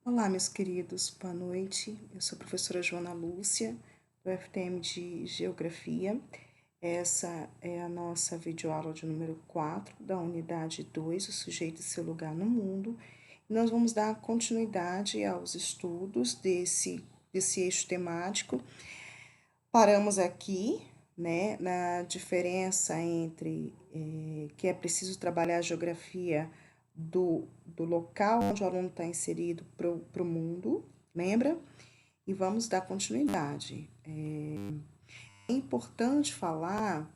Olá, meus queridos, boa noite. Eu sou a professora Joana Lúcia, do FTM de Geografia. Essa é a nossa videoaula de número 4 da unidade 2, o sujeito e seu lugar no mundo. E nós vamos dar continuidade aos estudos desse eixo temático. Paramos aqui, né, na diferença entre que é preciso trabalhar a geografia do local onde o aluno está inserido para o mundo, lembra? E vamos dar continuidade. É importante falar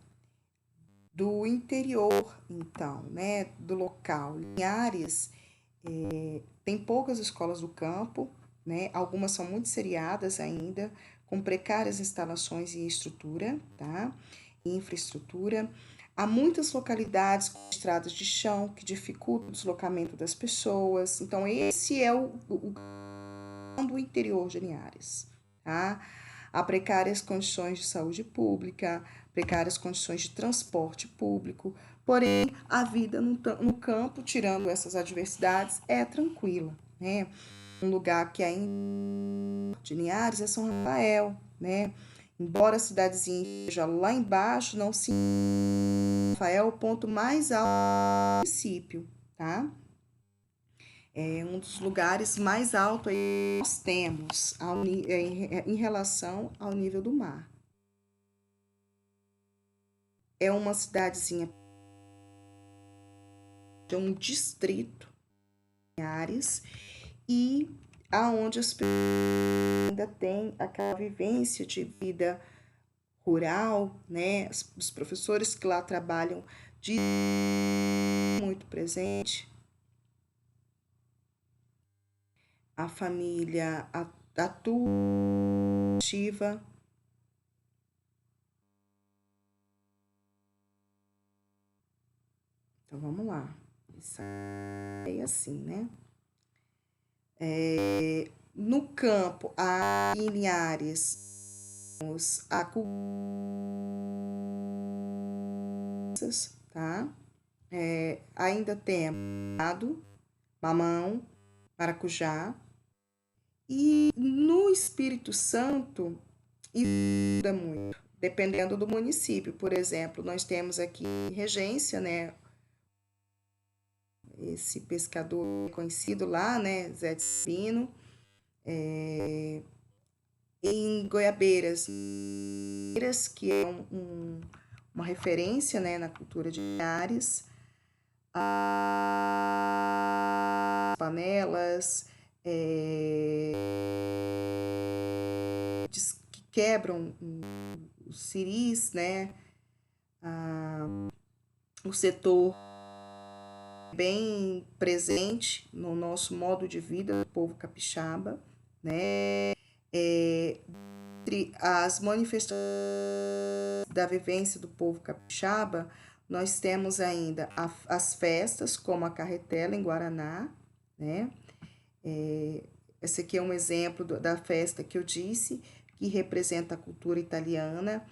do interior, então, né, do local. Linhares tem poucas escolas do campo, né? Algumas são muito seriadas ainda, com precárias instalações e estrutura, tá? E infraestrutura. Há muitas localidades com estradas de chão que dificultam o deslocamento das pessoas. Então, esse é o do interior de Linhares, tá? Há precárias condições de saúde pública, precárias condições de transporte público, porém, a vida no campo, tirando essas adversidades, é tranquila, né? Um lugar que ainda de Linhares é São Rafael, né? Embora a cidadezinha esteja lá embaixo, não se Rafael é o ponto mais alto do município, tá? É um dos lugares mais altos que nós temos em relação ao nível do mar. É uma cidadezinha de um distrito, Linhares, e aonde as pessoas ainda têm aquela vivência de vida rural, né? Os professores que lá trabalham de muito presente, a família ativa. Então vamos lá. Isso é assim, né? No campo, em Linhares, a tá? Ainda temos mamão, maracujá. E no Espírito Santo, isso muda muito, dependendo do município. Por exemplo, nós temos aqui Regência, né? Esse pescador conhecido lá, né? Zé de Sino. Em Goiabeiras, que é uma referência, né, na cultura de Linhares. As panelas que quebram os ciris, né? O setor bem presente no nosso modo de vida do povo capixaba, né? Entre as manifestações da vivência do povo capixaba, nós temos ainda as festas, como a carretela em Guaraná, né? Esse aqui é um exemplo da festa que eu disse, que representa a cultura italiana.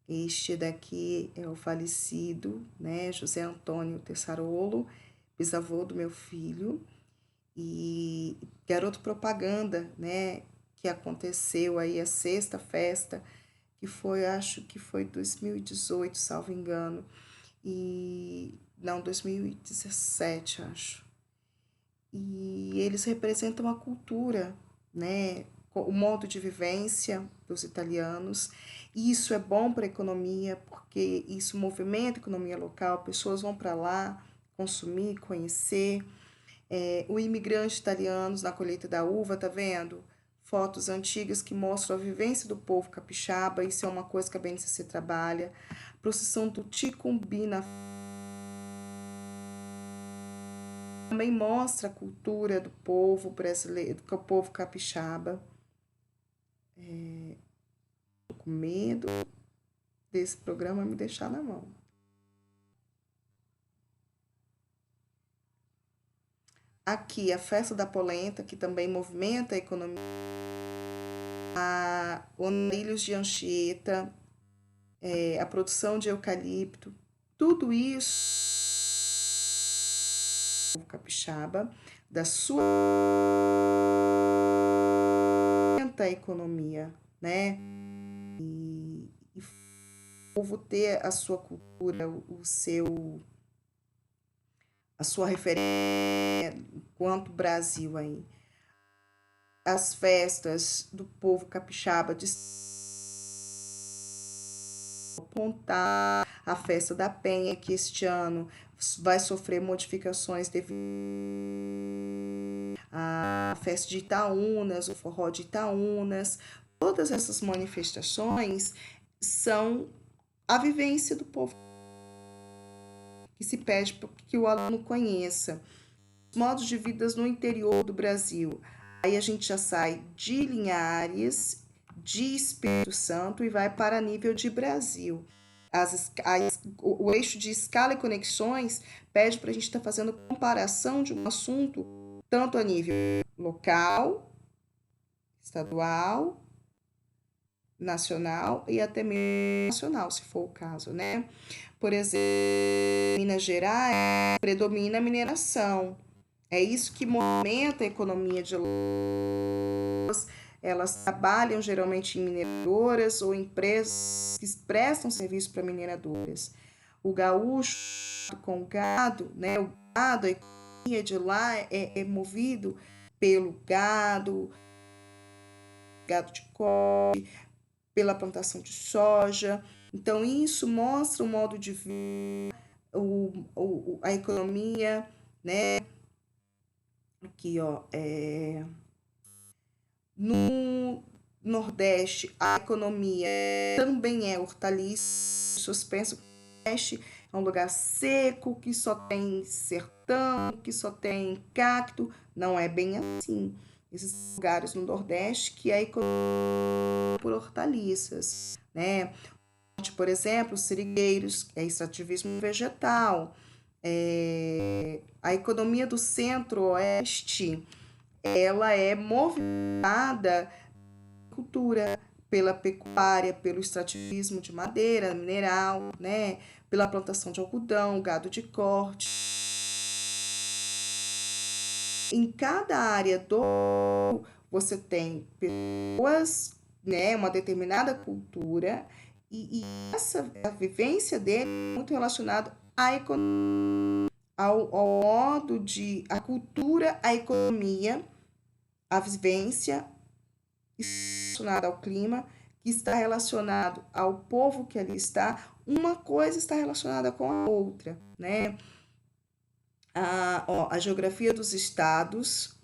Este daqui é o falecido, né, José Antônio Tessarolo, bisavô do meu filho, e garoto propaganda, né, que aconteceu aí a sexta festa, que foi, acho que foi 2018, salvo engano, e não, 2017, acho. E eles representam a cultura, né, o modo de vivência dos italianos. E isso é bom para a economia, porque isso movimenta a economia local, pessoas vão para lá consumir, conhecer. O imigrante italiano na colheita da uva, tá vendo? Fotos antigas que mostram a vivência do povo capixaba, isso é uma coisa que a BNCC trabalha. Procissão do Ticumbi na também mostra a cultura do povo brasileiro, do povo capixaba. Tô com medo desse programa me deixar na mão. Aqui, a festa da polenta, que também movimenta a economia. O andarilhos de Anchieta, a produção de eucalipto, tudo isso capixaba, da sua movimenta a economia, né? E o povo ter a sua cultura, a sua referência enquanto Brasil aí. As festas do povo capixaba de apontar a festa da Penha, que este ano vai sofrer modificações devido à festa de Itaúnas, o forró de Itaúnas. Todas essas manifestações são a vivência do povo que se pede que o aluno conheça. Os modos de vida no interior do Brasil. Aí a gente já sai de Linhares, de Espírito Santo e vai para nível de Brasil. O eixo de escala e conexões pede para a gente estar fazendo comparação de um assunto tanto a nível local, estadual, nacional e até mesmo nacional, se for o caso, né? Por exemplo, em Minas Gerais predomina a mineração. É isso que movimenta a economia de Alagoas. Elas trabalham geralmente em mineradoras ou empresas que prestam serviço para mineradoras. O gaúcho com o gado, né? O gado, a economia de lá é movido pelo gado de corte, pela plantação de soja. Então, isso mostra o modo de vida, a economia, né? Aqui, ó, no Nordeste, a economia também é hortaliça. As pessoas pensam que o Nordeste é um lugar seco, que só tem sertão, que só tem cacto. Não é bem assim. Esses lugares no Nordeste que a economia por hortaliças, né? Por exemplo, seringueiros, é extrativismo vegetal. A economia do Centro-Oeste, ela é movimentada pela cultura, pela pecuária, pelo extrativismo de madeira, mineral, né? Pela plantação de algodão, gado de corte. Em cada área você tem pessoas, né? Uma determinada cultura e a vivência dele é muito relacionada à economia, ao modo de, a cultura, a economia, a vivência relacionada ao clima, que está relacionado ao povo que ali está, uma coisa está relacionada com a outra, né? A geografia dos estados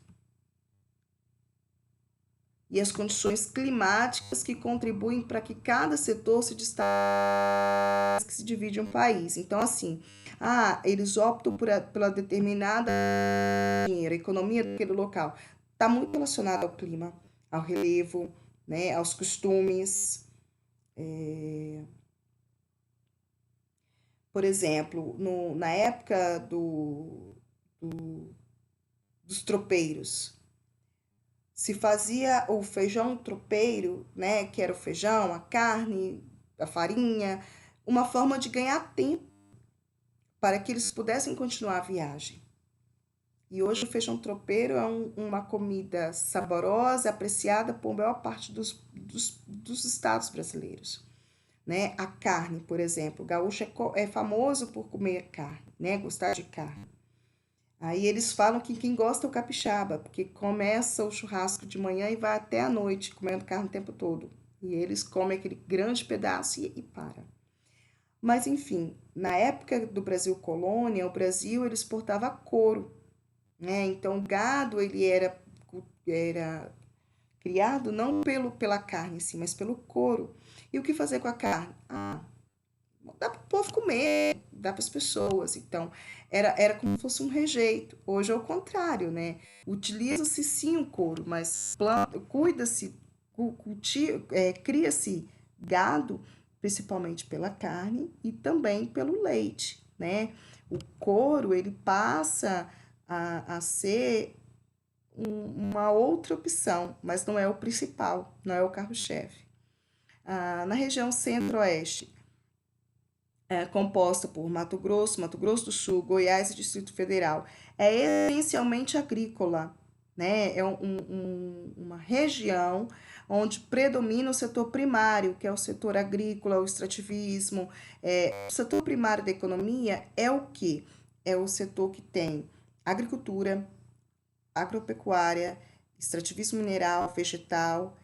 e as condições climáticas que contribuem para que cada setor se destaque, que se divide um país. Então, assim, eles optam pela determinada dinheiro, a economia daquele local. Está muito relacionado ao clima, ao relevo, né, aos costumes. Por exemplo, na época dos tropeiros, se fazia o feijão tropeiro, né, que era o feijão, a carne, a farinha, uma forma de ganhar tempo para que eles pudessem continuar a viagem. E hoje o feijão tropeiro é uma comida saborosa, apreciada por maior parte dos estados brasileiros. Né? A carne, por exemplo, o gaúcho é famoso por comer carne, né? Gostar de carne. Aí eles falam que quem gosta é o capixaba, porque começa o churrasco de manhã e vai até a noite, comendo carne o tempo todo. E eles comem aquele grande pedaço e para. Mas, enfim, na época do Brasil colônia, o Brasil ele exportava couro, né? Então, o gado ele era criado não pela carne em si, mas pelo couro. E o que fazer com a carne? Dá para o povo comer, dá para as pessoas. Então, era como se fosse um rejeito. Hoje é o contrário, né? Utiliza-se sim o couro, mas cuida-se, cria-se gado, principalmente pela carne e também pelo leite, né? O couro, ele passa a ser uma outra opção, mas não é o principal, não é o carro-chefe. Na região centro-oeste, composta por Mato Grosso do Sul, Goiás e Distrito Federal, é essencialmente agrícola, né? É uma região onde predomina o setor primário, que é o setor agrícola, o extrativismo. O setor primário da economia é o quê? É o setor que tem agricultura, agropecuária, extrativismo mineral, vegetal,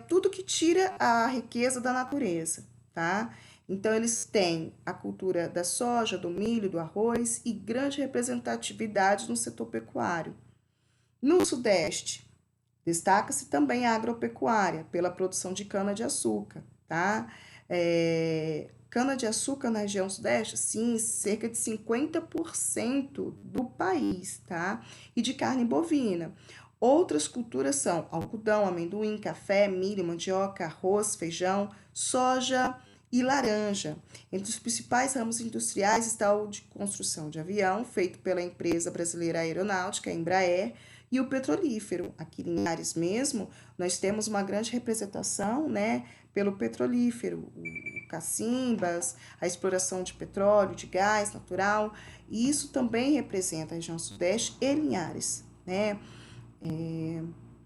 tudo que tira a riqueza da natureza, tá? Então, eles têm a cultura da soja, do milho, do arroz e grande representatividade no setor pecuário. No Sudeste, destaca-se também a agropecuária pela produção de cana-de-açúcar, tá? Cana-de-açúcar na região Sudeste, sim, cerca de 50% do país, tá? E de carne bovina. Outras culturas são algodão, amendoim, café, milho, mandioca, arroz, feijão, soja e laranja. Entre os principais ramos industriais está o de construção de avião, feito pela empresa brasileira aeronáutica, Embraer, e o petrolífero. Aqui em Linhares mesmo, nós temos uma grande representação, né, pelo petrolífero, o cacimbas, a exploração de petróleo, de gás natural, e isso também representa a região Sudeste e Linhares, né?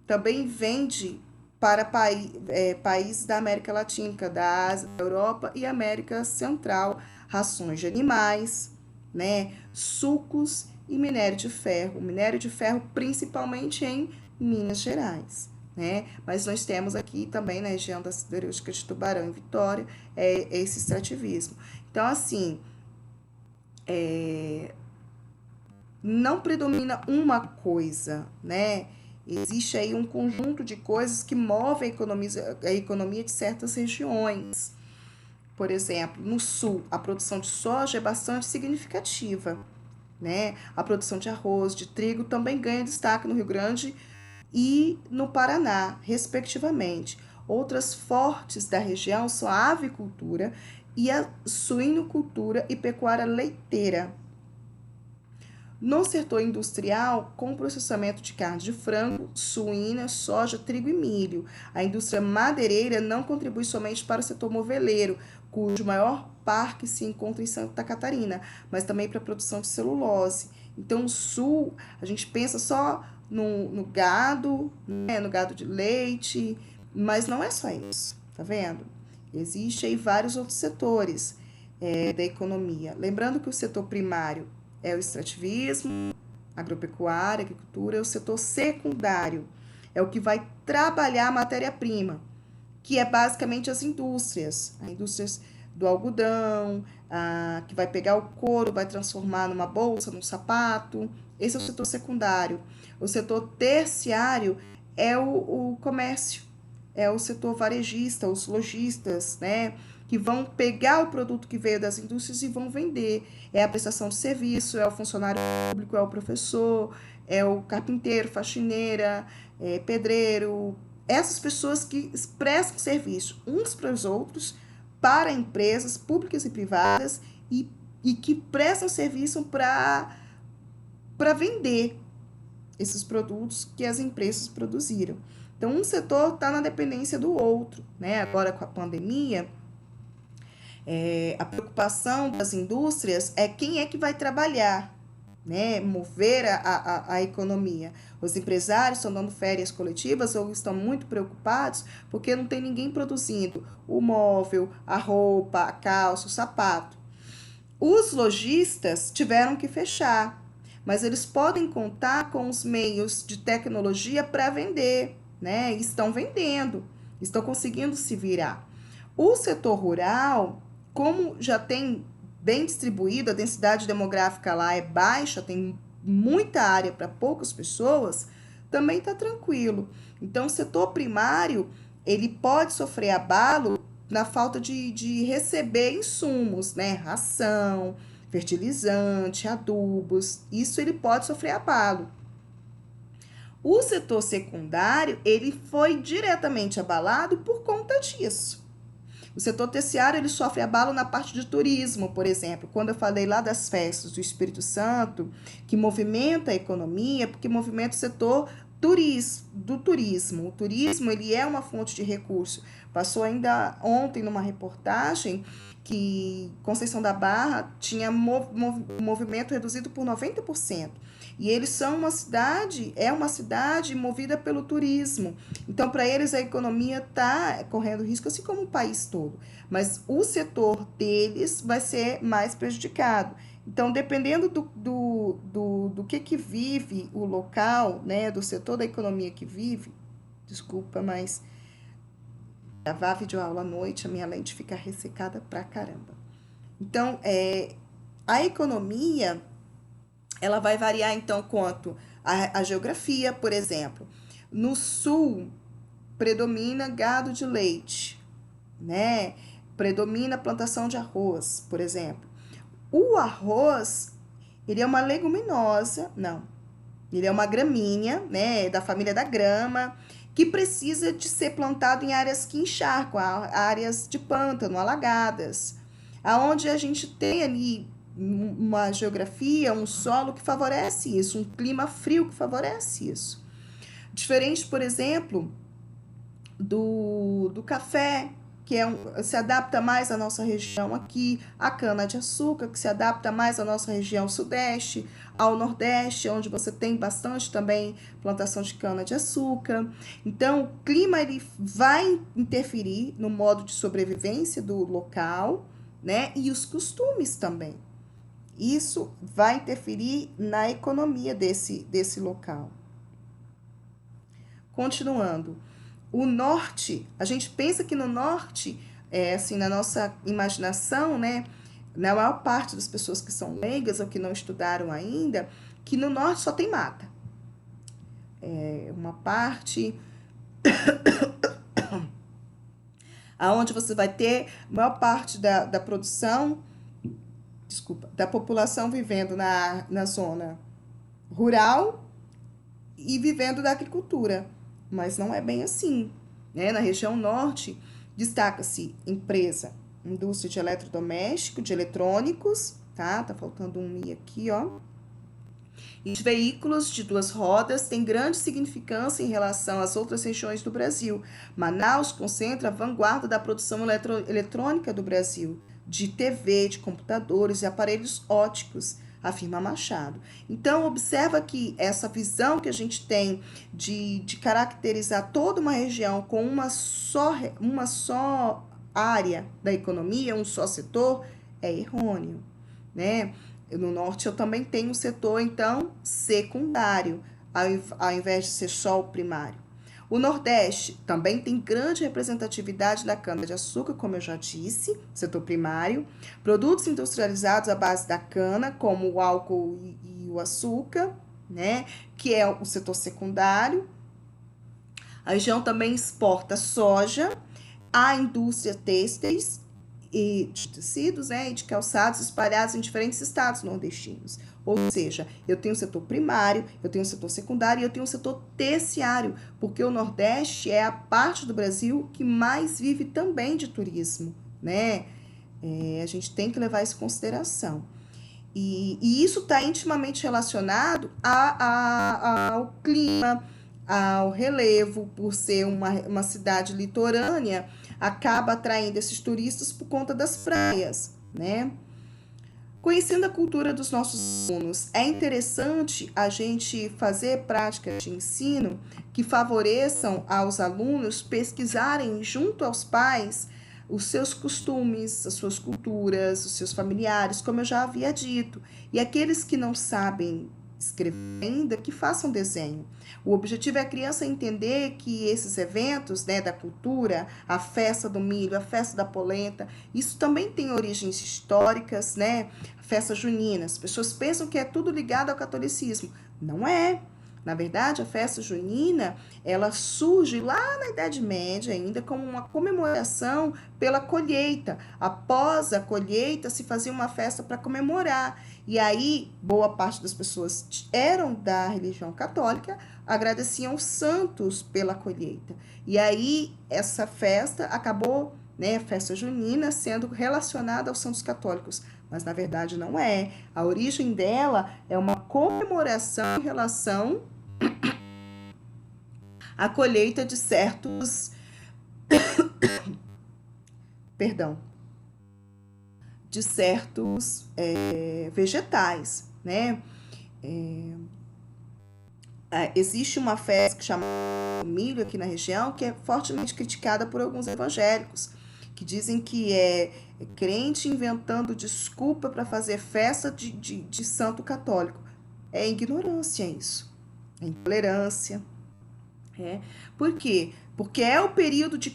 Também vende para países da América Latina, da Ásia, da Europa e América Central, rações de animais, né, sucos e minério de ferro principalmente em Minas Gerais, né? Mas nós temos aqui também na região da siderúrgica de Tubarão e Vitória esse extrativismo. Então, assim, não predomina uma coisa, né? Existe aí um conjunto de coisas que movem a economia de certas regiões. Por exemplo, no sul, a produção de soja é bastante significativa, né? A produção de arroz, de trigo também ganha destaque no Rio Grande e no Paraná, respectivamente. Outras fortes da região são a avicultura e a suinocultura e pecuária leiteira. No setor industrial, com o processamento de carne de frango, suína, soja, trigo e milho. A indústria madeireira não contribui somente para o setor moveleiro, cujo maior parque se encontra em Santa Catarina, mas também para a produção de celulose. Então, o sul, a gente pensa só no gado, né, no gado de leite, mas não é só isso, tá vendo? Existem aí vários outros setores da economia. Lembrando que o setor primário é o extrativismo, agropecuária, agricultura, é o setor secundário, é o que vai trabalhar a matéria-prima, que é basicamente as indústrias do algodão, que vai pegar o couro, vai transformar numa bolsa, num sapato. Esse é o setor secundário. O setor terciário é o comércio, é o setor varejista, os lojistas, né? Que vão pegar o produto que veio das indústrias e vão vender. É a prestação de serviço, é o funcionário público, é o professor, é o carpinteiro, faxineira, pedreiro. Essas pessoas que prestam serviço uns para os outros, para empresas públicas e privadas e que prestam serviço para vender esses produtos que as empresas produziram. Então, um setor está na dependência do outro, né? Agora, com a pandemia, a preocupação das indústrias é quem é que vai trabalhar, né? Mover a economia. Os empresários estão dando férias coletivas ou estão muito preocupados porque não tem ninguém produzindo o móvel, a roupa, a calça, o sapato. Os lojistas tiveram que fechar, mas eles podem contar com os meios de tecnologia para vender, né? Estão vendendo, estão conseguindo se virar. O setor rural, como já tem bem distribuído, a densidade demográfica lá é baixa, tem muita área para poucas pessoas, também está tranquilo. Então, o setor primário, ele pode sofrer abalo na falta de receber insumos, né? Ração, fertilizante, adubos, isso ele pode sofrer abalo. O setor secundário, ele foi diretamente abalado por conta disso. O setor terciário, ele sofre abalo na parte de turismo, por exemplo. Quando eu falei lá das festas do Espírito Santo, que movimenta a economia, porque movimenta o setor do turismo. O turismo, ele é uma fonte de recurso. Passou ainda ontem numa reportagem que Conceição da Barra tinha movimento reduzido por 90%. E eles são uma cidade movida pelo turismo. Então, para eles, a economia está correndo risco, assim como o país todo. Mas o setor deles vai ser mais prejudicado. Então, dependendo do que vive o local, né, do setor da economia que vive, desculpa, mas gravar videoaula à noite, a minha lente fica ressecada pra caramba. Então, a economia, ela vai variar, então, quanto a geografia, por exemplo. No sul, predomina gado de leite, né? Predomina a plantação de arroz, por exemplo. O arroz, ele é uma leguminosa, não, ele é uma gramínea, né, da família da grama, que precisa de ser plantado em áreas que encharcam, áreas de pântano, alagadas, aonde a gente tem ali uma geografia, um solo que favorece isso, um clima frio que favorece isso. Diferente, por exemplo, do café, que se adapta mais à nossa região aqui, a cana-de-açúcar, que se adapta mais à nossa região sudeste, ao nordeste, onde você tem bastante também plantação de cana-de-açúcar. Então, o clima ele vai interferir no modo de sobrevivência do local, né? E os costumes também. Isso vai interferir na economia desse local. Continuando. O norte, a gente pensa que no norte, assim, na nossa imaginação, né, na maior parte das pessoas que são leigas ou que não estudaram ainda, que no norte só tem mata. Uma parte aonde você vai ter a maior parte da produção, da população vivendo na zona rural e vivendo da agricultura. Mas não é bem assim, né? Na região norte, destaca-se empresa, indústria de eletrodoméstico, de eletrônicos, tá? Tá faltando um i aqui, ó. E de veículos de duas rodas tem grande significância em relação às outras regiões do Brasil. Manaus concentra a vanguarda da produção eletrônica do Brasil, de TV, de computadores e aparelhos óticos, afirma Machado. Então, observa que essa visão que a gente tem de caracterizar toda uma região com uma só área da economia, um só setor, é errôneo, né? No norte eu também tenho um setor, então, secundário, ao invés de ser só o primário. O Nordeste também tem grande representatividade da cana-de-açúcar, como eu já disse, setor primário. Produtos industrializados à base da cana, como o álcool e o açúcar, né, que é o setor secundário. A região também exporta soja, a indústria têxteis e de tecidos, né, e de calçados espalhados em diferentes estados nordestinos. Ou seja, eu tenho o setor primário, eu tenho o setor secundário e eu tenho o setor terciário, porque o Nordeste é a parte do Brasil que mais vive também de turismo, né? A gente tem que levar isso em consideração. E isso está intimamente relacionado ao clima, ao relevo, por ser uma cidade litorânea, acaba atraindo esses turistas por conta das praias, né? Conhecendo a cultura dos nossos alunos, é interessante a gente fazer práticas de ensino que favoreçam aos alunos pesquisarem junto aos pais os seus costumes, as suas culturas, os seus familiares, como eu já havia dito. E aqueles que não sabem escrever ainda, que façam desenho. O objetivo é a criança entender que esses eventos, né, da cultura, a festa do milho, a festa da polenta, isso também tem origens históricas, né? A festa junina. As pessoas pensam que é tudo ligado ao catolicismo. Não é. Na verdade, a festa junina, ela surge lá na Idade Média ainda como uma comemoração pela colheita. Após a colheita, se fazia uma festa para comemorar. E aí, boa parte das pessoas eram da religião católica, agradeciam os santos pela colheita. E aí, essa festa acabou, né, a festa junina, sendo relacionada aos santos católicos. Mas, na verdade, não é. A origem dela é uma comemoração em relação à colheita de certos... Perdão. De certos vegetais, né? existe uma festa que chama milho aqui na região, que é fortemente criticada por alguns evangélicos, que dizem que é crente inventando desculpa para fazer festa de santo católico. É ignorância isso, é intolerância. Por quê? Porque é o período de,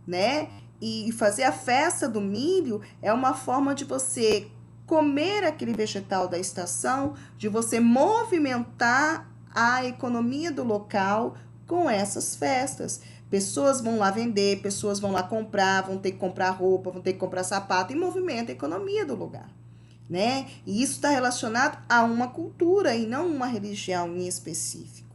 né? E fazer a festa do milho é uma forma de você comer aquele vegetal da estação, de você movimentar a economia do local com essas festas. Pessoas vão lá vender, pessoas vão lá comprar, vão ter que comprar roupa, vão ter que comprar sapato e movimenta a economia do lugar, né? E isso está relacionado a uma cultura e não uma religião em específico.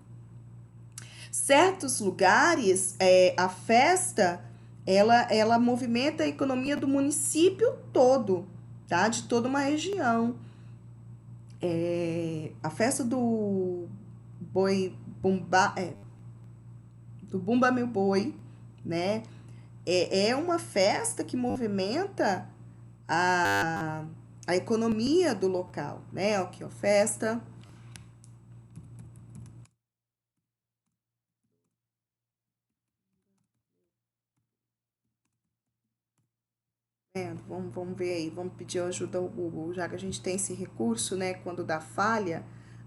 Certos lugares, a festa, ela movimenta a economia do município todo, tá? De toda uma região. A festa do boi bumba, do Bumba Meu Boi, né? É uma festa que movimenta a, a economia do local, né? Aqui, ó, festa. Vamos ver aí, vamos pedir ajuda ao Google, já que a gente tem esse recurso, né? Quando dá falha,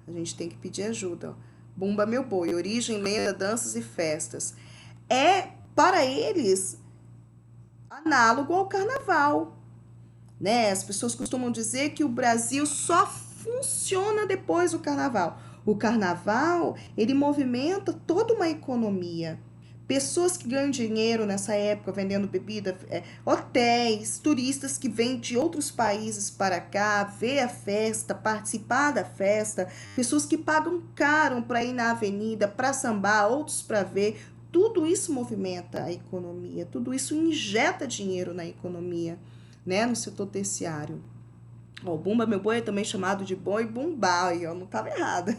a gente tem que pedir ajuda. Bumba Meu Boi, origem, lenda, danças e festas. É, para eles, análogo ao carnaval, né? As pessoas costumam dizer que o Brasil só funciona depois do carnaval. O carnaval, ele movimenta toda uma economia. Pessoas que ganham dinheiro nessa época vendendo bebida, hotéis, turistas que vêm de outros países para cá, ver a festa, participar da festa, pessoas que pagam caro para ir na avenida, para sambar, outros para ver. Tudo isso movimenta a economia, tudo isso injeta dinheiro na economia, né, no setor terciário. Ó, o Bumba Meu Boi é também chamado de boi bumbá, e eu não estava errada.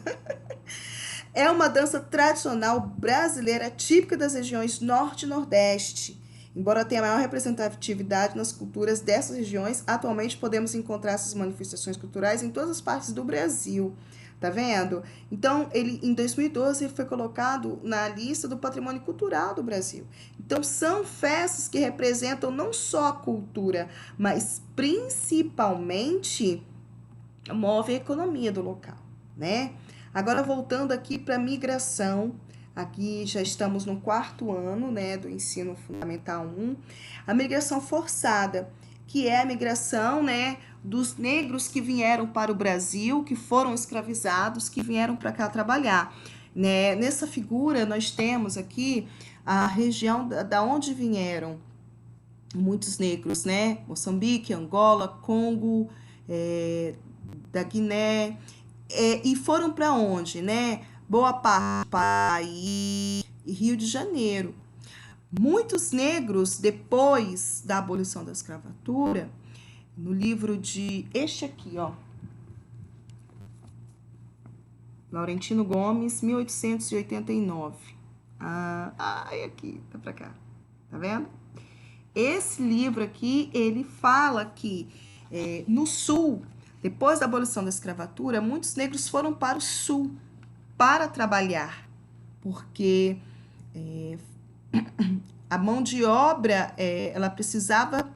É uma dança tradicional brasileira típica das regiões Norte e Nordeste. Embora tenha maior representatividade nas culturas dessas regiões, atualmente podemos encontrar essas manifestações culturais em todas as partes do Brasil. Tá vendo? Então, ele em 2012 ele foi colocado na lista do Patrimônio Cultural do Brasil. Então, são festas que representam não só a cultura, mas principalmente move a economia do local, né? Agora, voltando aqui para a migração, aqui já estamos no 4º ano, né, do ensino fundamental 1, a migração forçada, que é a migração, né, dos negros que vieram para o Brasil, que foram escravizados, que vieram para cá trabalhar, né? Nessa figura, nós temos aqui a região da onde vieram muitos negros, né? Moçambique, Angola, Congo, da Guiné, e foram para onde, né? Boa parte do país e Rio de Janeiro. Muitos negros, depois da abolição da escravatura, no livro de este aqui, ó, Laurentino Gomes, 1889. Aqui, tá para cá, tá vendo? Esse livro aqui, ele fala que no sul, depois da abolição da escravatura, muitos negros foram para o sul para trabalhar, porque a mão de obra ela precisava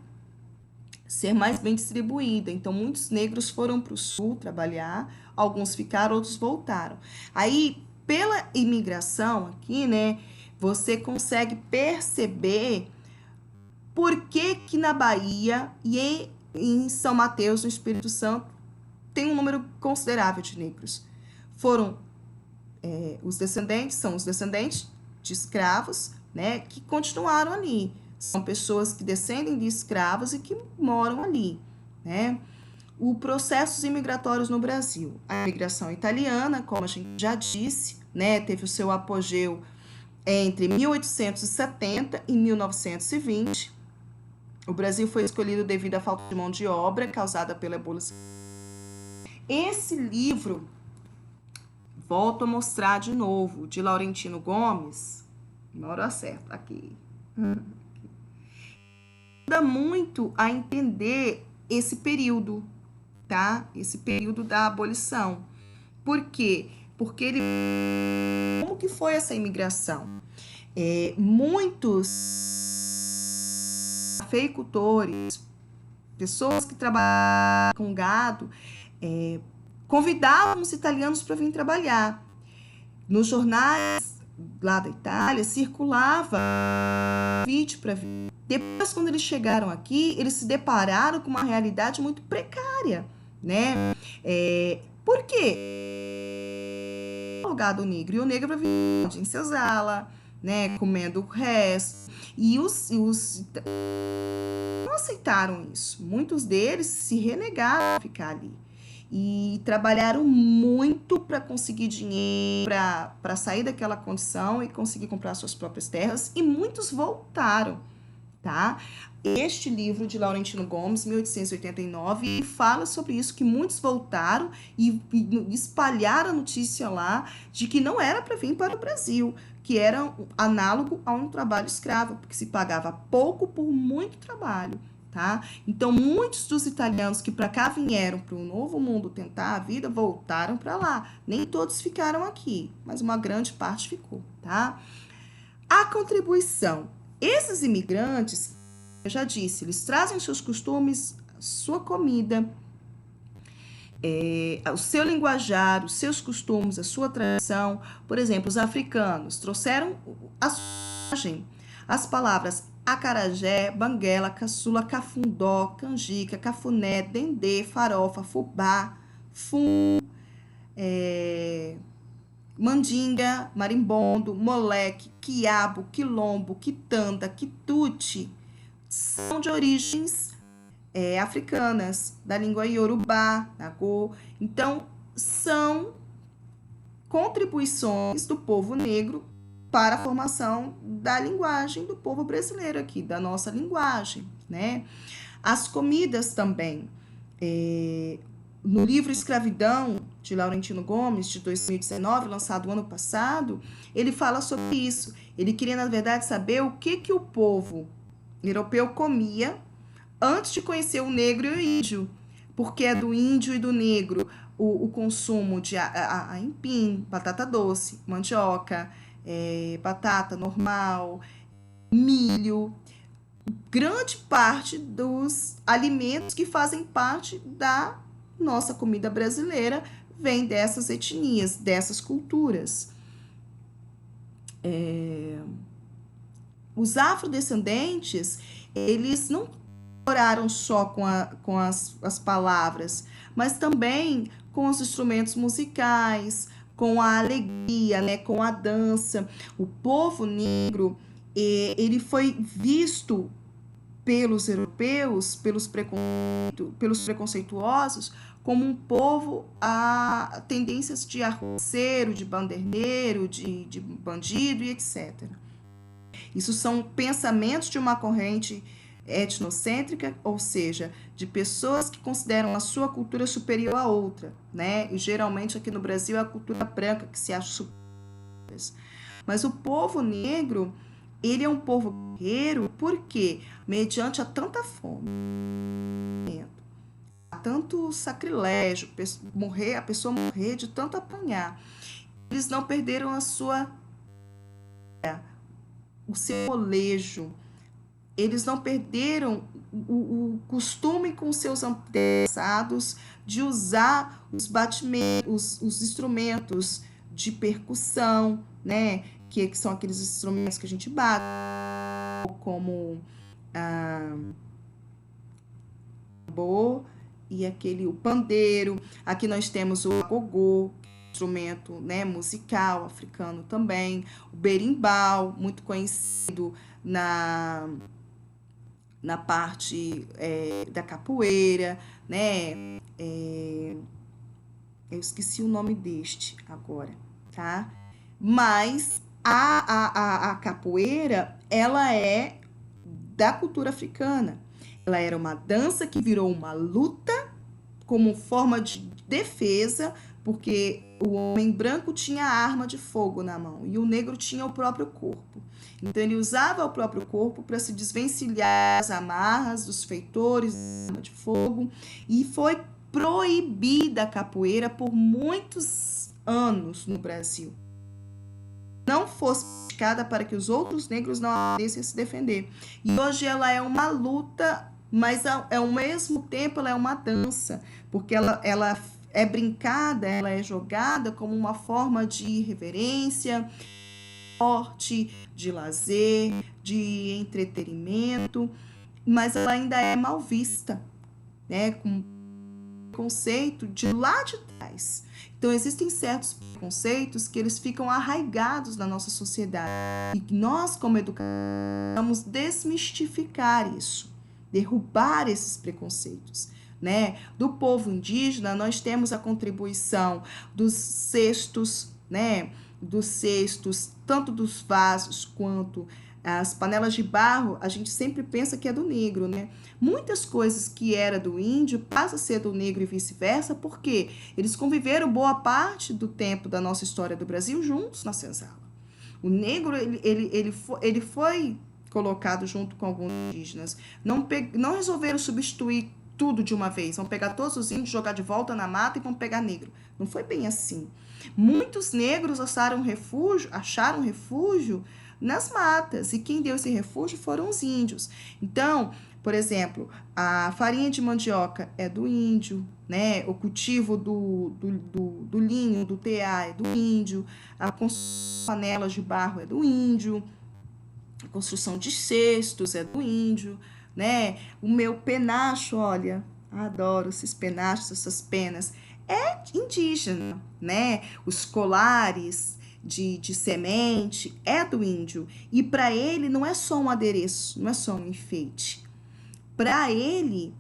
ser mais bem distribuída. Então, muitos negros foram para o sul trabalhar, alguns ficaram, outros voltaram. Aí, pela imigração aqui, né, você consegue perceber por que que na Bahia e em São Mateus, no Espírito Santo, tem um número considerável de negros. Foram são os descendentes de escravos, né, que continuaram ali. São pessoas que descendem de escravos e que moram ali, né? Os processos imigratórios no Brasil. A imigração italiana, como a gente já disse, né, teve o seu apogeu entre 1870 e 1920. O Brasil foi escolhido devido à falta de mão de obra causada pela abolição. Esse livro, volto a mostrar de novo, de Laurentino Gomes, na hora certa, aqui. Ajuda muito a entender esse período, tá? Esse período da abolição. Porque porque como que foi essa imigração? Muitos cafeicultores, pessoas que trabalham com gado, convidavam os italianos para vir trabalhar. Nos jornais lá da Itália, circulava convite para vir. Depois, quando eles chegaram aqui, eles se depararam com uma realidade muito precária, né? Por quê? O gado negro, e o negro para vir em senzala, né? Comendo o resto. E os não aceitaram isso. Muitos deles se renegaram a ficar ali. E trabalharam muito para conseguir dinheiro, para sair daquela condição e conseguir comprar suas próprias terras, e muitos voltaram, tá? Este livro de Laurentino Gomes, 1889, fala sobre isso, que muitos voltaram e espalharam a notícia lá de que não era para vir para o Brasil, que era análogo a um trabalho escravo, porque se pagava pouco por muito trabalho. Tá? Então, muitos dos italianos que para cá vieram para o Novo Mundo tentar a vida, voltaram para lá. Nem todos ficaram aqui, mas uma grande parte ficou. Tá? A contribuição. Esses imigrantes, eu já disse, eles trazem seus costumes, a sua comida, o seu linguajar, os seus costumes, a sua tradição. Por exemplo, os africanos trouxeram as palavras acarajé, banguela, caçula, cafundó, canjica, cafuné, dendê, farofa, fubá, fum, mandinga, marimbondo, moleque, quiabo, quilombo, quitanda, quitute, são de origens africanas, da língua iorubá, nagô. Então, são contribuições do povo negro para a formação da linguagem do povo brasileiro aqui, da nossa linguagem, né? As comidas também. No livro Escravidão, de Laurentino Gomes, de 2019, lançado ano passado, ele fala sobre isso. Ele queria, na verdade, saber o que o povo europeu comia antes de conhecer o negro e o índio, porque é do índio e do negro o consumo de aipim, batata doce, mandioca, batata normal, milho, grande parte dos alimentos que fazem parte da nossa comida brasileira vem dessas etnias, dessas culturas. Os afrodescendentes, eles não oraram só com as palavras, mas também com os instrumentos musicais, com a alegria, né, com a dança. O povo negro, ele foi visto pelos europeus, pelos preconceituosos, como um povo a tendências de arruaceiro, de banderneiro, de bandido e etc. Isso são pensamentos de uma corrente etnocêntrica, ou seja, de pessoas que consideram a sua cultura superior à outra, né? E geralmente aqui no Brasil é a cultura branca que se acha superior. Mas o povo negro, ele é um povo guerreiro porque, mediante a tanta fome, a tanto sacrilégio, a pessoa morrer de tanto apanhar, eles não perderam o seu molejo. Eles não perderam o costume com seus antepassados de usar os batimentos, os instrumentos de percussão, né? Que são aqueles instrumentos que a gente bate, como o pandeiro. Aqui nós temos o agogô, instrumento, né, musical africano também. O berimbau, muito conhecido na parte da capoeira, né? Eu esqueci o nome deste agora, tá? Mas a capoeira, ela é da cultura africana. Ela era uma dança que virou uma luta como forma de defesa, porque o homem branco tinha a arma de fogo na mão e o negro tinha o próprio corpo. Então, ele usava o próprio corpo para se desvencilhar das amarras, dos feitores, da arma de fogo, e foi proibida a capoeira por muitos anos no Brasil. Não fosse praticada para que os outros negros não aprendessem a se defender. E hoje ela é uma luta, mas ao mesmo tempo ela é uma dança, porque ela é brincada, ela é jogada como uma forma de reverência, de lazer, de entretenimento, mas ela ainda é mal vista, né, com preconceito de lá de trás. Então existem certos preconceitos que eles ficam arraigados na nossa sociedade e que nós, como educadores, vamos desmistificar isso, derrubar esses preconceitos, né? Do povo indígena, nós temos a contribuição dos cestos, né? Dos cestos, tanto dos vasos quanto as panelas de barro, a gente sempre pensa que é do negro, né? Muitas coisas que era do índio passa a ser do negro e vice-versa, porque eles conviveram boa parte do tempo da nossa história do Brasil juntos na senzala. O negro, ele foi colocado junto com alguns indígenas. Não resolveram substituir tudo de uma vez. Vão pegar todos os índios, jogar de volta na mata e vão pegar negro. Não foi bem assim. Muitos negros acharam refúgio nas matas, e quem deu esse refúgio foram os índios. Então, por exemplo, a farinha de mandioca é do índio, né? O cultivo do linho, do tear é do índio, a construção de panelas de barro é do índio, a construção de cestos é do índio, né? O meu penacho, olha, adoro esses penachos, essas penas, é indígena, né? Os colares de semente é do índio. E para ele não é só um adereço, não é só um enfeite. Para ele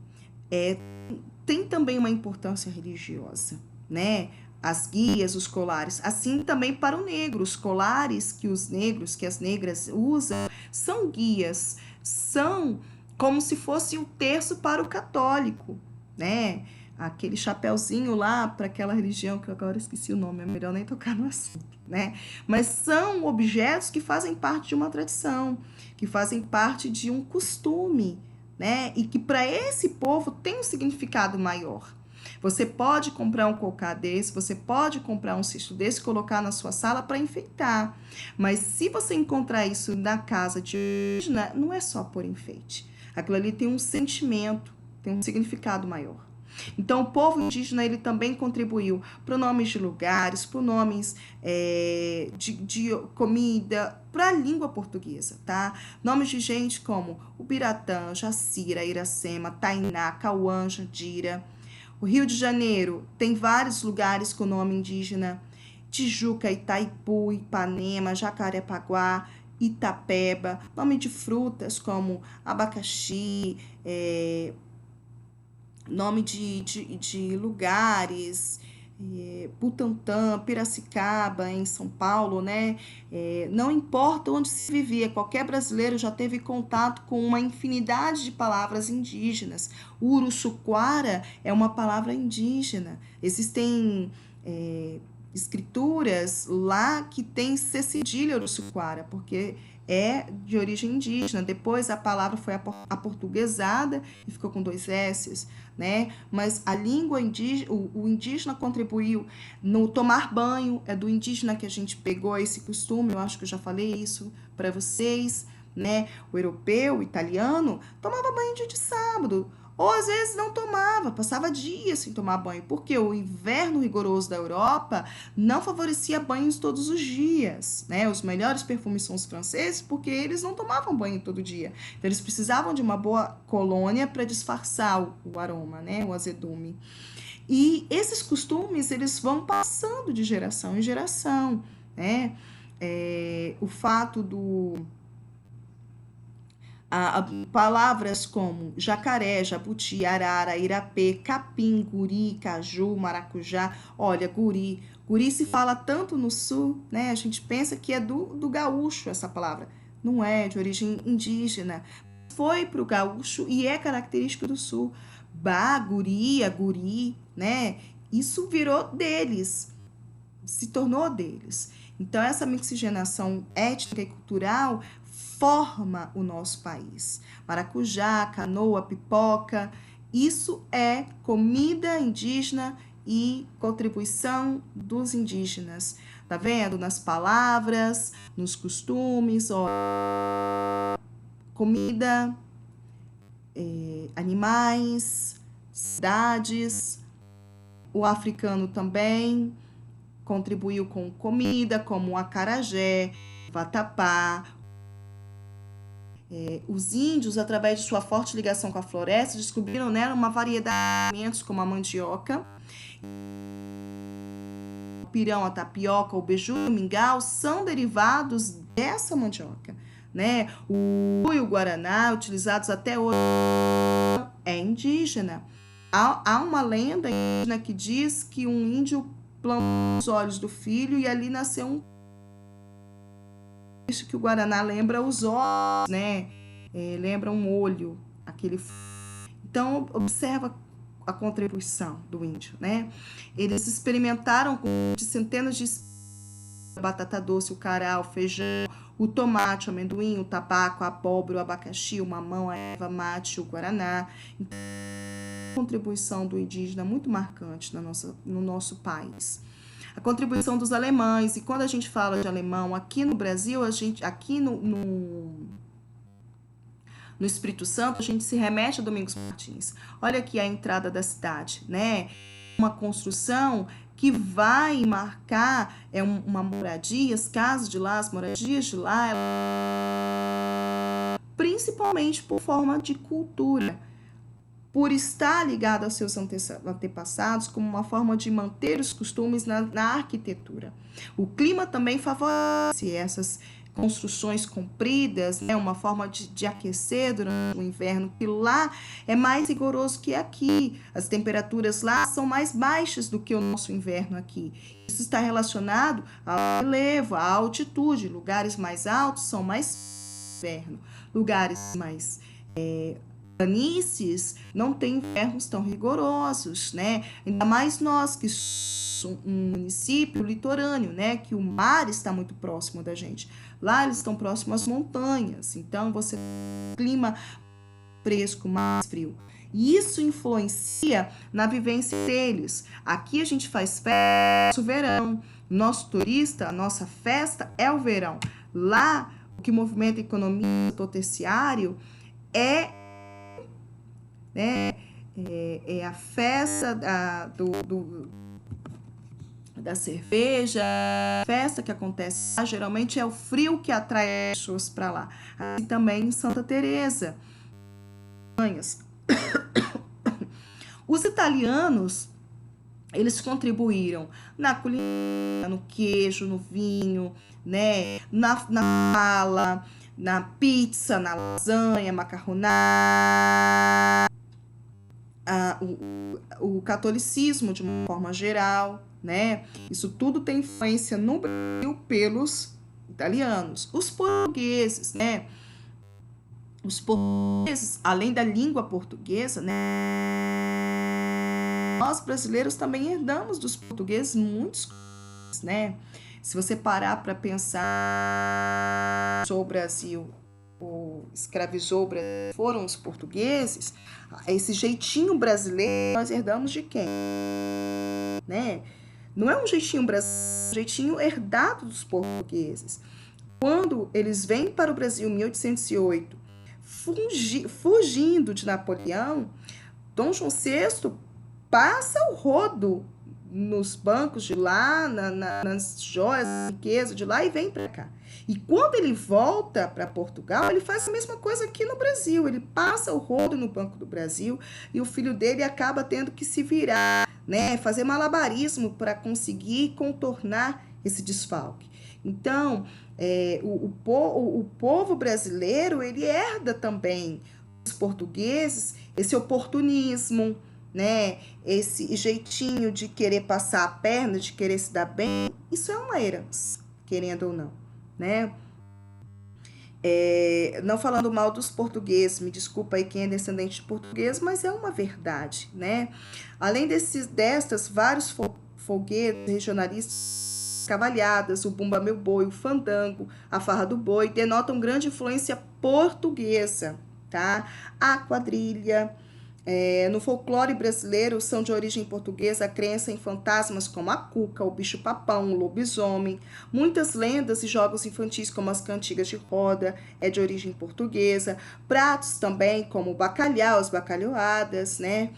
tem também uma importância religiosa, né? As guias, os colares, assim também para o negro. Os colares que os negros, que as negras usam, são guias, são como se fosse o terço para o católico, né? Aquele chapéuzinho lá para aquela religião que eu agora esqueci o nome, é melhor nem tocar no assunto, né? Mas são objetos que fazem parte de uma tradição, que fazem parte de um costume, né? E que para esse povo tem um significado maior. Você pode comprar um cocá desse, você pode comprar um cesto desse, colocar na sua sala para enfeitar. Mas se você encontrar isso na casa de indígena, não é só por enfeite. Aquilo ali tem um sentimento, tem um significado maior. Então, o povo indígena ele também contribuiu para nomes de lugares, para nomes de comida, para a língua portuguesa, tá? Nomes de gente como Ubiratã, Jacira, Iracema, Tainá, Cauã, Jandira. O Rio de Janeiro tem vários lugares com nome indígena: Tijuca, Itaipu, Ipanema, Jacarepaguá, Itapeba. Nome de frutas como abacaxi, nome de lugares, Butantã, Piracicaba, em São Paulo, né? Não importa onde se vivia, qualquer brasileiro já teve contato com uma infinidade de palavras indígenas. Uruçuquara é uma palavra indígena. Existem escrituras lá que tem C cedilha Uruçuquara, porque é de origem indígena. Depois a palavra foi aportuguesada e ficou com 2 S's, né? Mas a língua indígena, o indígena contribuiu no tomar banho, é do indígena que a gente pegou esse costume, eu acho que eu já falei isso para vocês, né? O europeu, o italiano, tomava banho dia de sábado, ou às vezes não tomava, passava dias sem tomar banho, porque o inverno rigoroso da Europa não favorecia banhos todos os dias, né? Os melhores perfumes são os franceses, porque eles não tomavam banho todo dia. Então, eles precisavam de uma boa colônia para disfarçar o aroma, né? O azedume. E esses costumes, eles vão passando de geração em geração, né? O fato palavras como jacaré, jabuti, arara, irapê, capim, guri, caju, maracujá. Olha, guri se fala tanto no sul, né? A gente pensa que é do gaúcho essa palavra. Não é, de origem indígena. Foi para o gaúcho e é característico do sul. Ba, guri, aguri, né? Isso virou deles, se tornou deles. Então, essa mixigenação étnica e cultural forma o nosso país. Maracujá, canoa, pipoca, isso é comida indígena e contribuição dos indígenas. Tá vendo? Nas palavras, nos costumes, ó, comida, animais, cidades. O africano também contribuiu com comida, como o acarajé, vatapá. Os índios, através de sua forte ligação com a floresta, descobriram nela uma variedade de alimentos como a mandioca, o pirão, a tapioca, o beiju, o mingau, são derivados dessa mandioca, né? O guaraná, utilizados até hoje, é indígena. Há uma lenda indígena que diz que um índio plantou os olhos do filho e ali nasceu um. Isso que o guaraná lembra os olhos, né? Lembra um olho, aquele. Então, observa a contribuição do índio, né? Eles experimentaram com centenas de batata doce, o cará, o feijão, o tomate, o amendoim, o tabaco, a abóbora, o abacaxi, o mamão, a erva mate, o guaraná. Então, contribuição do indígena muito marcante no nosso país. A contribuição dos alemães, e quando a gente fala de alemão aqui no Brasil, aqui no Espírito Santo, a gente se remete a Domingos Martins. Olha aqui a entrada da cidade, né? Uma construção que vai marcar uma moradia, as casas de lá, as moradias de lá, principalmente por forma de cultura, por estar ligado aos seus antepassados, como uma forma de manter os costumes na arquitetura. O clima também favorece essas construções compridas, né? Uma forma de aquecer durante o inverno, que lá é mais rigoroso que aqui. As temperaturas lá são mais baixas do que o nosso inverno aqui. Isso está relacionado ao relevo, à altitude. Lugares mais altos são mais inverno. Lugares mais planícies não tem invernos tão rigorosos, né? Ainda mais nós que somos um município litorâneo, né? Que o mar está muito próximo da gente. Lá eles estão próximos às montanhas, então você tem um clima fresco, mais frio. E isso influencia na vivência deles. Aqui a gente faz festa no verão. Nosso turista, a nossa festa é o verão. Lá, o que movimenta a economia do terciário é a festa da cerveja, a festa que acontece lá, geralmente é o frio que atrai as pessoas para lá. Assim também em Santa Teresa. Os italianos, eles contribuíram na culinária, no queijo, no vinho, né, na mala, na pizza, na lasanha, macarronada, o catolicismo de uma forma geral, né? Isso tudo tem influência no Brasil pelos italianos. Os portugueses, né? Os portugueses, além da língua portuguesa, né? Nós brasileiros também herdamos dos portugueses muitos coisas, né? Se você parar para pensar sobre o Brasil, escravizou o Brasil, foram os portugueses, esse jeitinho brasileiro nós herdamos de quem? Né? Não é um jeitinho brasileiro, é um jeitinho herdado dos portugueses. Quando eles vêm para o Brasil em 1808, fugindo de Napoleão, Dom João VI passa o rodo nos bancos de lá, nas joias, riqueza de lá, e vem para cá. E quando ele volta para Portugal, ele faz a mesma coisa aqui no Brasil. Ele passa o rodo no Banco do Brasil e o filho dele acaba tendo que se virar, né, fazer malabarismo para conseguir contornar esse desfalque. Então, o povo brasileiro, ele herda também dos portugueses esse oportunismo, né? Esse jeitinho de querer passar a perna, de querer se dar bem. Isso é uma herança, querendo ou não, né? Não falando mal dos portugueses, me desculpa aí quem é descendente de português, mas é uma verdade, né? Além destas vários folguedos regionalistas, cavalhadas, o bumba meu boi, o fandango, a farra do boi, denotam grande influência portuguesa, tá? A quadrilha, No folclore brasileiro são de origem portuguesa a crença em fantasmas como a cuca, o bicho-papão, o lobisomem. Muitas lendas e jogos infantis como as cantigas de roda é de origem portuguesa. Pratos também como o bacalhau, as bacalhoadas, né?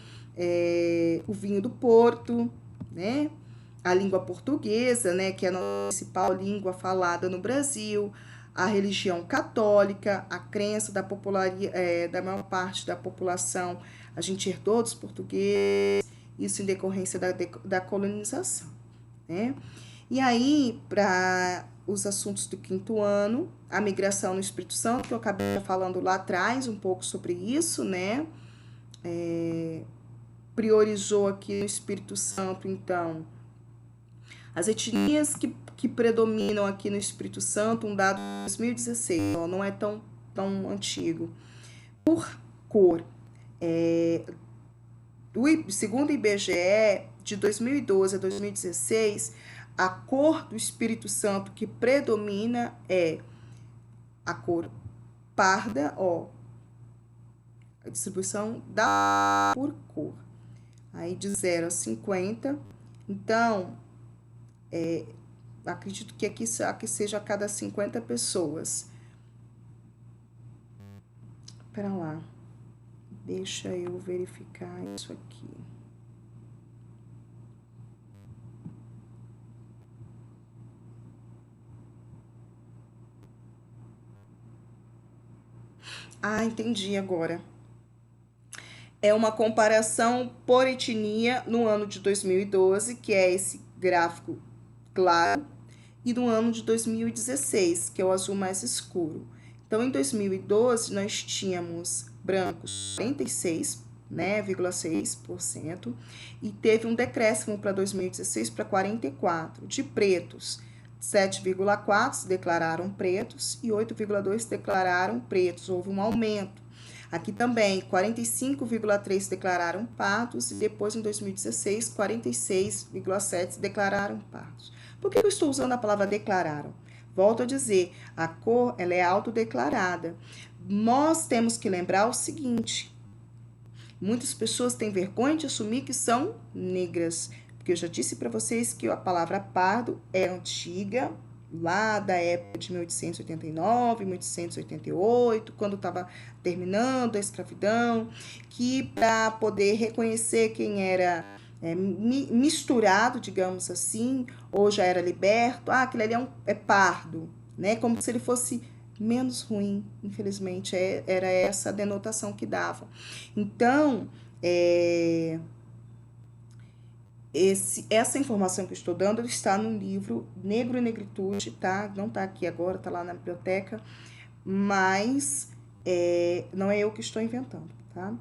O vinho do Porto, né? A língua portuguesa, né? Que é a nossa principal língua falada no Brasil. A religião católica, a crença da maior parte da população. A gente herdou dos portugueses, isso em decorrência da colonização, né? E aí, para os assuntos do 5º ano, a migração no Espírito Santo, que eu acabei falando lá atrás um pouco sobre isso, né? Priorizou aqui no Espírito Santo, então, as etnias que predominam aqui no Espírito Santo, um dado de 2016, ó, não é tão antigo. Por cor, segundo o IBGE, de 2012 a 2016, a cor do Espírito Santo que predomina é a cor parda, ó, a distribuição da por cor. Aí de 0 a 50, então, acredito que aqui seja a cada 50 pessoas. Espera lá, deixa eu verificar isso aqui. Ah, entendi agora. É uma comparação por etnia no ano de 2012, que é esse gráfico claro, e no ano de 2016, que é o azul mais escuro. Então, em 2012, nós tínhamos brancos 46,6%, né, e teve um decréscimo para 2016 para 44%. De pretos, 7,4% se declararam pretos e 8,2% se declararam pretos. Houve um aumento. Aqui também, 45,3% se declararam pardos e depois, em 2016, 46,7% se declararam pardos. Por que eu estou usando a palavra declararam? Volto a dizer, a cor ela é autodeclarada. Nós temos que lembrar o seguinte, muitas pessoas têm vergonha de assumir que são negras, porque eu já disse para vocês que a palavra pardo é antiga, lá da época de 1889, 1888, quando estava terminando a escravidão, que para poder reconhecer quem era misturado, digamos assim, ou já era liberto, aquele ali é pardo, né? Como se ele fosse menos ruim, infelizmente, era essa a denotação que davam. Então, essa informação que eu estou dando está no livro Negro e Negritude, tá? Não está aqui agora, está lá na biblioteca, mas não é eu que estou inventando, tá?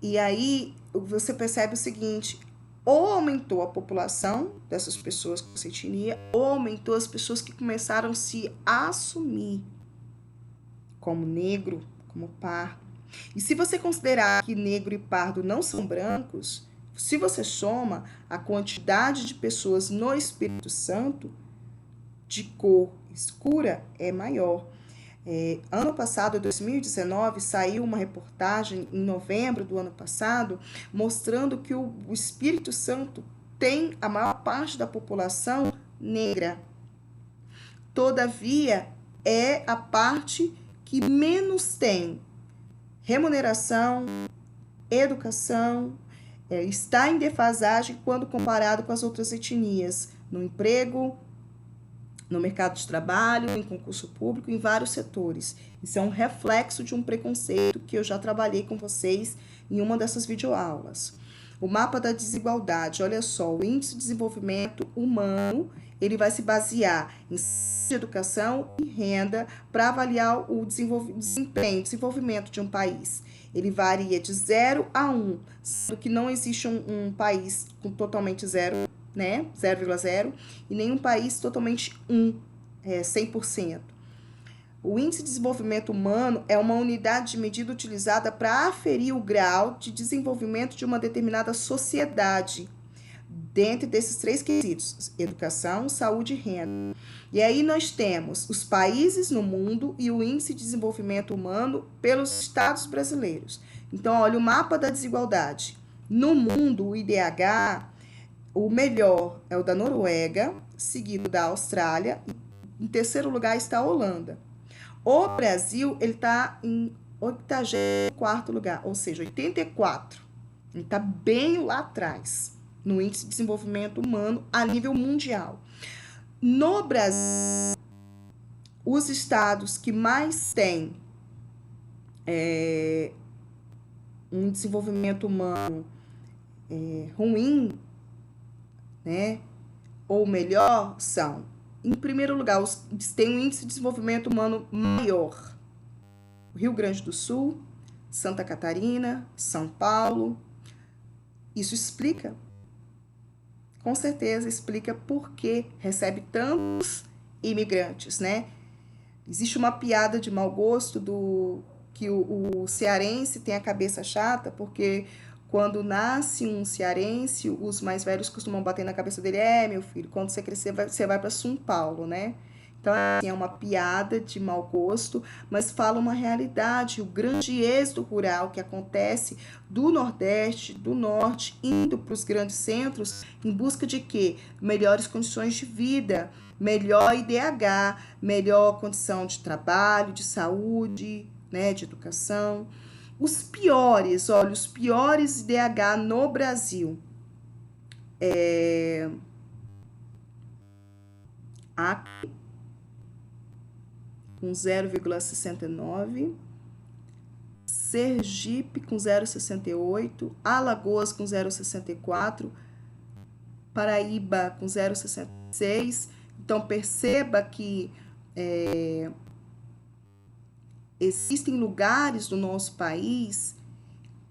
E aí você percebe o seguinte, ou aumentou a população dessas pessoas com essa etnia, ou aumentou as pessoas que começaram a se assumir como negro, como pardo. E se você considerar que negro e pardo não são brancos, se você soma a quantidade de pessoas no Espírito Santo de cor escura, é maior. Ano passado, 2019, saiu uma reportagem em novembro do ano passado, mostrando que o Espírito Santo tem a maior parte da população negra. Todavia, é a parte que menos tem remuneração, educação, está em defasagem quando comparado com as outras etnias, no emprego, no mercado de trabalho, em concurso público, em vários setores. Isso é um reflexo de um preconceito que eu já trabalhei com vocês em uma dessas videoaulas. O mapa da desigualdade, olha só, o índice de desenvolvimento humano, ele vai se basear em educação e renda para avaliar o desenvolvimento de um país. Ele varia de 0 a 1, sendo que não existe um país com totalmente 0, né? 0,0, e nenhum país totalmente 100%. O Índice de Desenvolvimento Humano é uma unidade de medida utilizada para aferir o grau de desenvolvimento de uma determinada sociedade, dentro desses 3 quesitos: educação, saúde e renda. E aí nós temos os países no mundo e o Índice de Desenvolvimento Humano pelos estados brasileiros. Então, olha o mapa da desigualdade. No mundo, o IDH, o melhor é o da Noruega, seguido da Austrália, e em terceiro lugar está a Holanda. O Brasil, ele está em 84º lugar, ou seja, 84. Ele está bem lá atrás, no índice de desenvolvimento humano a nível mundial. No Brasil, os estados que mais têm um desenvolvimento humano ruim, né, ou melhor, são, em primeiro lugar, os que têm um índice de desenvolvimento humano maior. Rio Grande do Sul, Santa Catarina, São Paulo. Isso explica, com certeza explica por que recebe tantos imigrantes, né? Existe uma piada de mau gosto que o cearense tem a cabeça chata, porque quando nasce um cearense, os mais velhos costumam bater na cabeça dele, meu filho, quando você crescer, você vai para São Paulo, né? Então, assim, é uma piada de mau gosto, mas fala uma realidade, o grande êxodo rural que acontece do Nordeste, do Norte, indo para os grandes centros, em busca de quê? Melhores condições de vida, melhor IDH, melhor condição de trabalho, de saúde, né, de educação. Os piores, olha, os piores IDH no Brasil. Acre, com 0,69, Sergipe com 0,68, Alagoas com 0,64, Paraíba com 0,66. Então, perceba que existem lugares do nosso país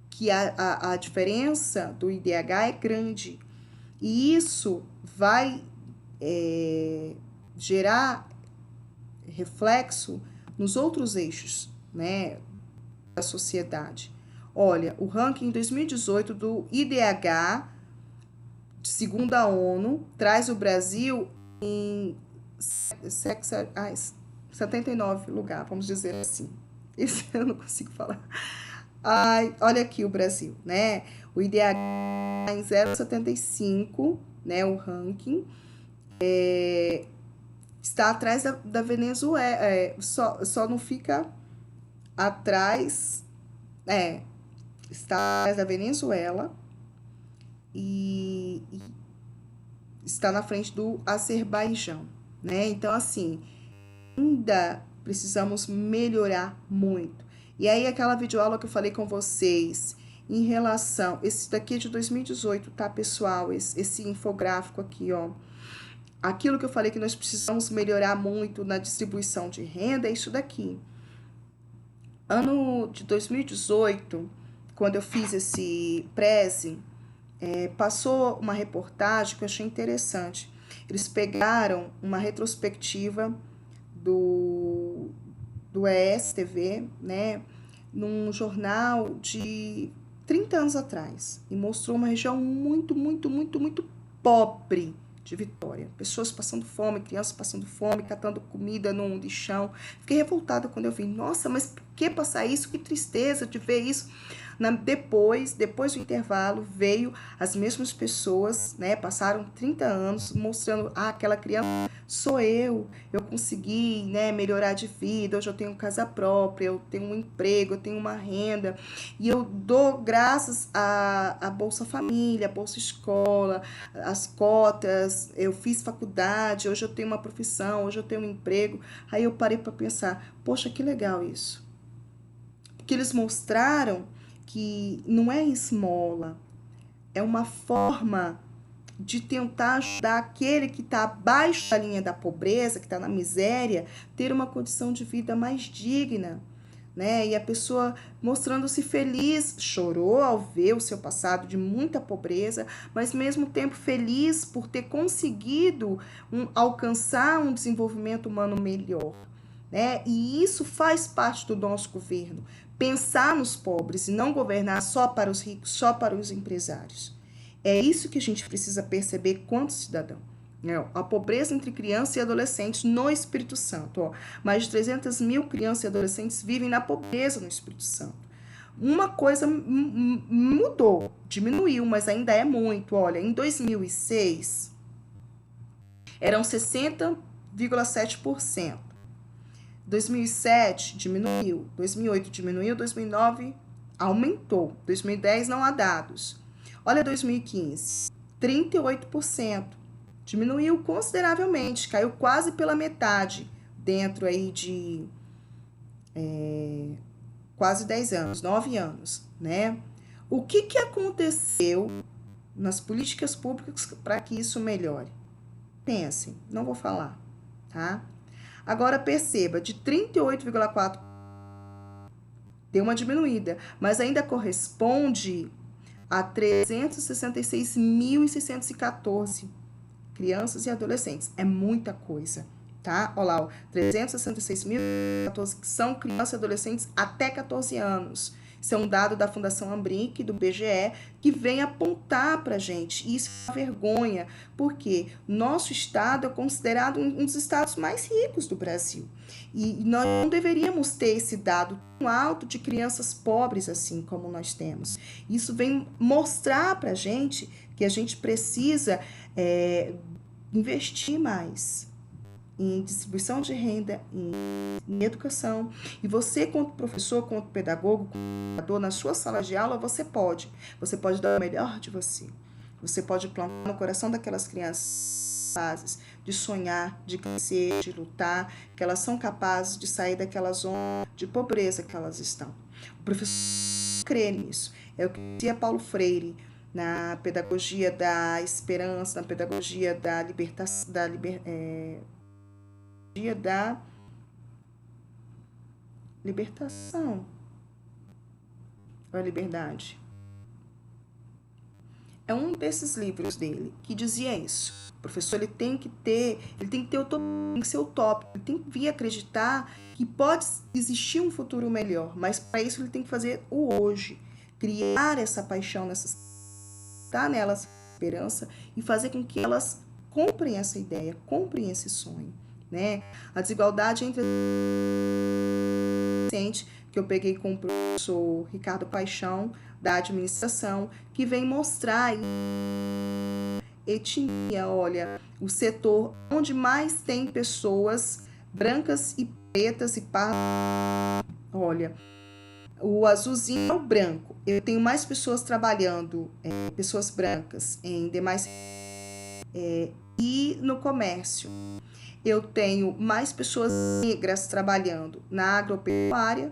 que a diferença do IDH é grande. E isso vai gerar reflexo nos outros eixos, né, da sociedade. Olha, o ranking 2018 do IDH, segundo a ONU, traz o Brasil em 79 lugar, vamos dizer assim. Esse eu não consigo falar. Olha aqui o Brasil, né? O IDH em 0,75, né? O ranking está atrás da Venezuela, só não fica atrás, está atrás da Venezuela e está na frente do Azerbaijão, né? Então, assim, ainda precisamos melhorar muito. E aí, aquela videoaula que eu falei com vocês, em relação, esse daqui é de 2018, tá, pessoal? Esse infográfico aqui, ó. Aquilo que eu falei que nós precisamos melhorar muito na distribuição de renda é isso daqui. Ano de 2018, quando eu fiz esse Prezi, passou uma reportagem que eu achei interessante. Eles pegaram uma retrospectiva do ESTV, né, num jornal de 30 anos atrás, e mostrou uma região muito, muito, muito, muito pobre de Vitória. Pessoas passando fome, crianças passando fome, catando comida num lixão. Fiquei revoltada quando eu vi. Nossa, mas por que passar isso? Que tristeza de ver isso. Depois do intervalo, veio as mesmas pessoas, né? Passaram 30 anos mostrando, aquela criança sou eu consegui, né, melhorar de vida, hoje eu tenho casa própria, eu tenho um emprego, eu tenho uma renda, e eu dou graças à Bolsa Família, Bolsa Escola, as cotas, eu fiz faculdade, hoje eu tenho uma profissão, hoje eu tenho um emprego. Aí eu parei para pensar, poxa, que legal isso. Porque eles mostraram que não é esmola, é uma forma de tentar ajudar aquele que está abaixo da linha da pobreza, que está na miséria, ter uma condição de vida mais digna, né? E a pessoa mostrando-se feliz, chorou ao ver o seu passado de muita pobreza, mas ao mesmo tempo feliz por ter conseguido alcançar um desenvolvimento humano melhor, né? E isso faz parte do nosso governo, pensar nos pobres e não governar só para os ricos, só para os empresários. É isso que a gente precisa perceber quanto cidadão. A pobreza entre crianças e adolescentes no Espírito Santo. Mais de 300 mil crianças e adolescentes vivem na pobreza no Espírito Santo. uma coisa mudou, diminuiu, mas ainda é muito. Olha, em 2006 eram 60,7%. 2007 diminuiu, 2008 diminuiu, 2009 aumentou, 2010 não há dados. Olha 2015, 38%, diminuiu consideravelmente, caiu quase pela metade, dentro aí de quase 10 anos, 9 anos, né? O que aconteceu nas políticas públicas para que isso melhore? Pensem, não vou falar, tá? Agora perceba, de 38,4 deu uma diminuída, mas ainda corresponde a 366.614 crianças e adolescentes. É muita coisa, tá? Olha lá, 366.614 que são crianças e adolescentes até 14 anos. Isso é um dado da Fundação Ambric, do BGE, que vem apontar para a gente. Isso é uma vergonha, porque nosso estado é considerado um dos estados mais ricos do Brasil. E nós não deveríamos ter esse dado tão alto de crianças pobres assim como nós temos. Isso vem mostrar para a gente que a gente precisa investir mais em distribuição de renda, em educação. E você, quanto professor, quanto pedagogo, quanto educador, na sua sala de aula, você pode dar o melhor de você. Você pode plantar no coração daquelas crianças capazes de sonhar, de crescer, de lutar, que elas são capazes de sair daquela zona de pobreza que elas estão. O professor crê nisso. É o que dizia Paulo Freire, na pedagogia da esperança, na pedagogia da libertação, da libertação ou a liberdade. É um desses livros dele que dizia isso. O professor ele tem que ter tem que ser utópico, ele tem que vir acreditar que pode existir um futuro melhor, mas para isso ele tem que fazer o hoje, criar essa paixão dar nelas esperança e fazer com que elas comprem essa ideia, comprem esse sonho, né? A desigualdade entre que eu peguei com o professor Ricardo Paixão, da administração, que vem mostrar etnia, olha, o setor onde mais tem pessoas brancas e pretas e pardas, olha, o azulzinho é o branco. Eu tenho mais pessoas trabalhando, pessoas brancas, em demais e no comércio. Eu tenho mais pessoas negras trabalhando na agropecuária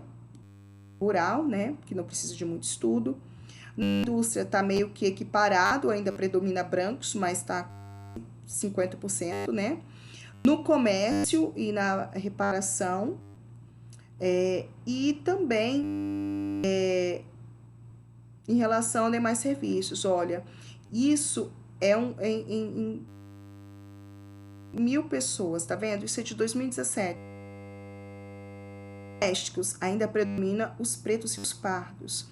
rural, né, que não precisa de muito estudo. Na indústria está meio que equiparado, ainda predomina brancos, mas está 50%, né? No comércio e na reparação, e também em relação a demais serviços. Olha, isso é em 1.000 pessoas, tá vendo? Isso é de 2017. Domésticos ainda predomina os pretos e os pardos.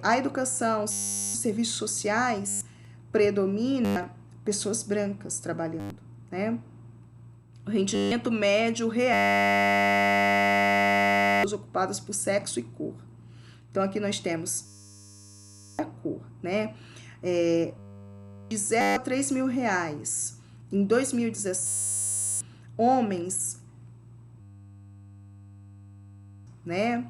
A educação, os serviços sociais, predomina pessoas brancas trabalhando, né? O rendimento médio real ocupadas por sexo e cor. Então, aqui nós temos a cor, né? De 0 a 3 mil reais. Em 2017, homens, né?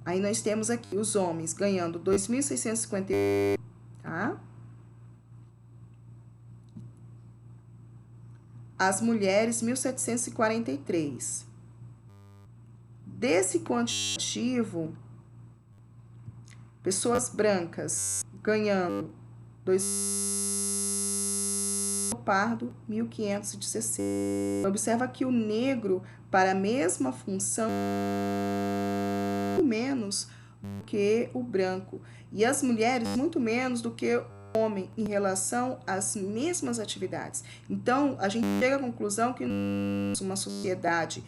Aí nós temos aqui os homens ganhando 2.650, tá? As mulheres 1.743. Desse quantitativo, pessoas brancas ganhando 2 pardo 1.516. Observa que o negro para a mesma função muito menos do que o branco e as mulheres muito menos do que o homem em relação às mesmas atividades. Então, a gente chega à conclusão que nós somos uma sociedade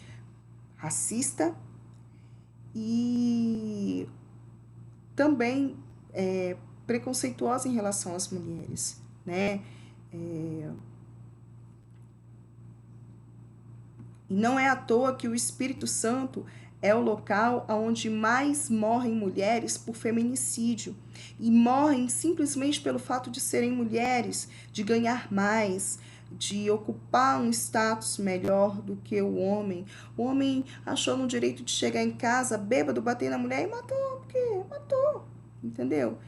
racista e também preconceituosa em relação às mulheres, né? E não é à toa que o Espírito Santo é o local onde mais morrem mulheres por feminicídio. E morrem simplesmente pelo fato de serem mulheres, de ganhar mais, de ocupar um status melhor do que o homem. O homem achou no direito de chegar em casa bêbado, bater na mulher e matou. Por quê? Matou. Entendeu?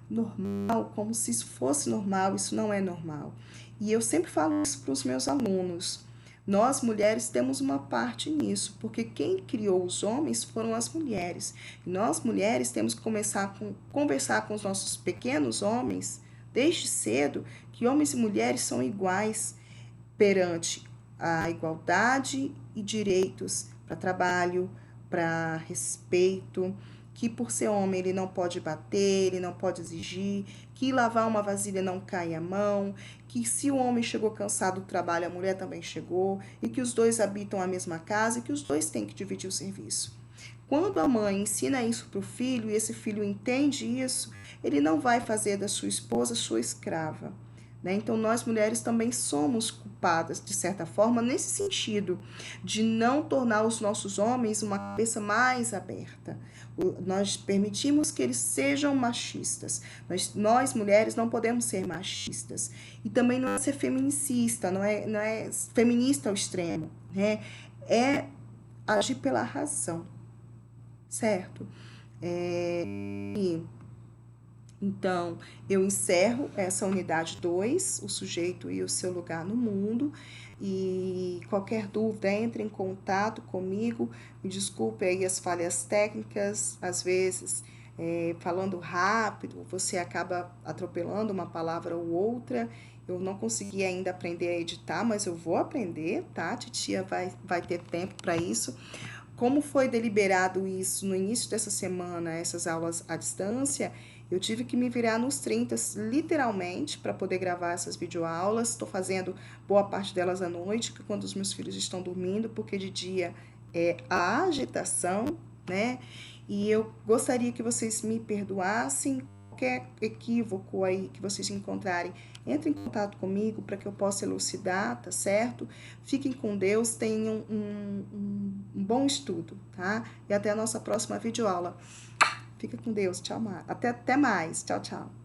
Normal, como se isso fosse normal, isso não é normal. E eu sempre falo isso para os meus alunos. Nós, mulheres, temos uma parte nisso, porque quem criou os homens foram as mulheres. E nós, mulheres, temos que começar a conversar com os nossos pequenos homens, desde cedo, que homens e mulheres são iguais perante a igualdade e direitos para trabalho, para respeito, que por ser homem ele não pode bater, ele não pode exigir, que lavar uma vasilha não cai a mão, que se o homem chegou cansado do trabalho, a mulher também chegou, e que os dois habitam a mesma casa e que os dois têm que dividir o serviço. Quando a mãe ensina isso para o filho e esse filho entende isso, ele não vai fazer da sua esposa sua escrava. Né? Então, nós mulheres também somos culpadas, de certa forma, nesse sentido, de não tornar os nossos homens uma cabeça mais aberta. Nós permitimos que eles sejam machistas. Nós mulheres, não podemos ser machistas. E também não é ser feminicista, não é feminista ao extremo. Né? É agir pela razão, certo? Então, eu encerro essa unidade 2, o sujeito e o seu lugar no mundo, e qualquer dúvida, entre em contato comigo, me desculpe aí as falhas técnicas, às vezes, falando rápido, você acaba atropelando uma palavra ou outra, eu não consegui ainda aprender a editar, mas eu vou aprender, tá? Titia vai ter tempo para isso. Como foi deliberado isso no início dessa semana, essas aulas à distância, eu tive que me virar nos 30, literalmente, para poder gravar essas videoaulas. Estou fazendo boa parte delas à noite, que é quando os meus filhos estão dormindo, porque de dia é a agitação, né? E eu gostaria que vocês me perdoassem. Qualquer equívoco aí que vocês encontrarem, entre em contato comigo para que eu possa elucidar, tá certo? Fiquem com Deus, tenham um bom estudo, tá? E até a nossa próxima videoaula. Fica com Deus, tchau, até mais, tchau, tchau.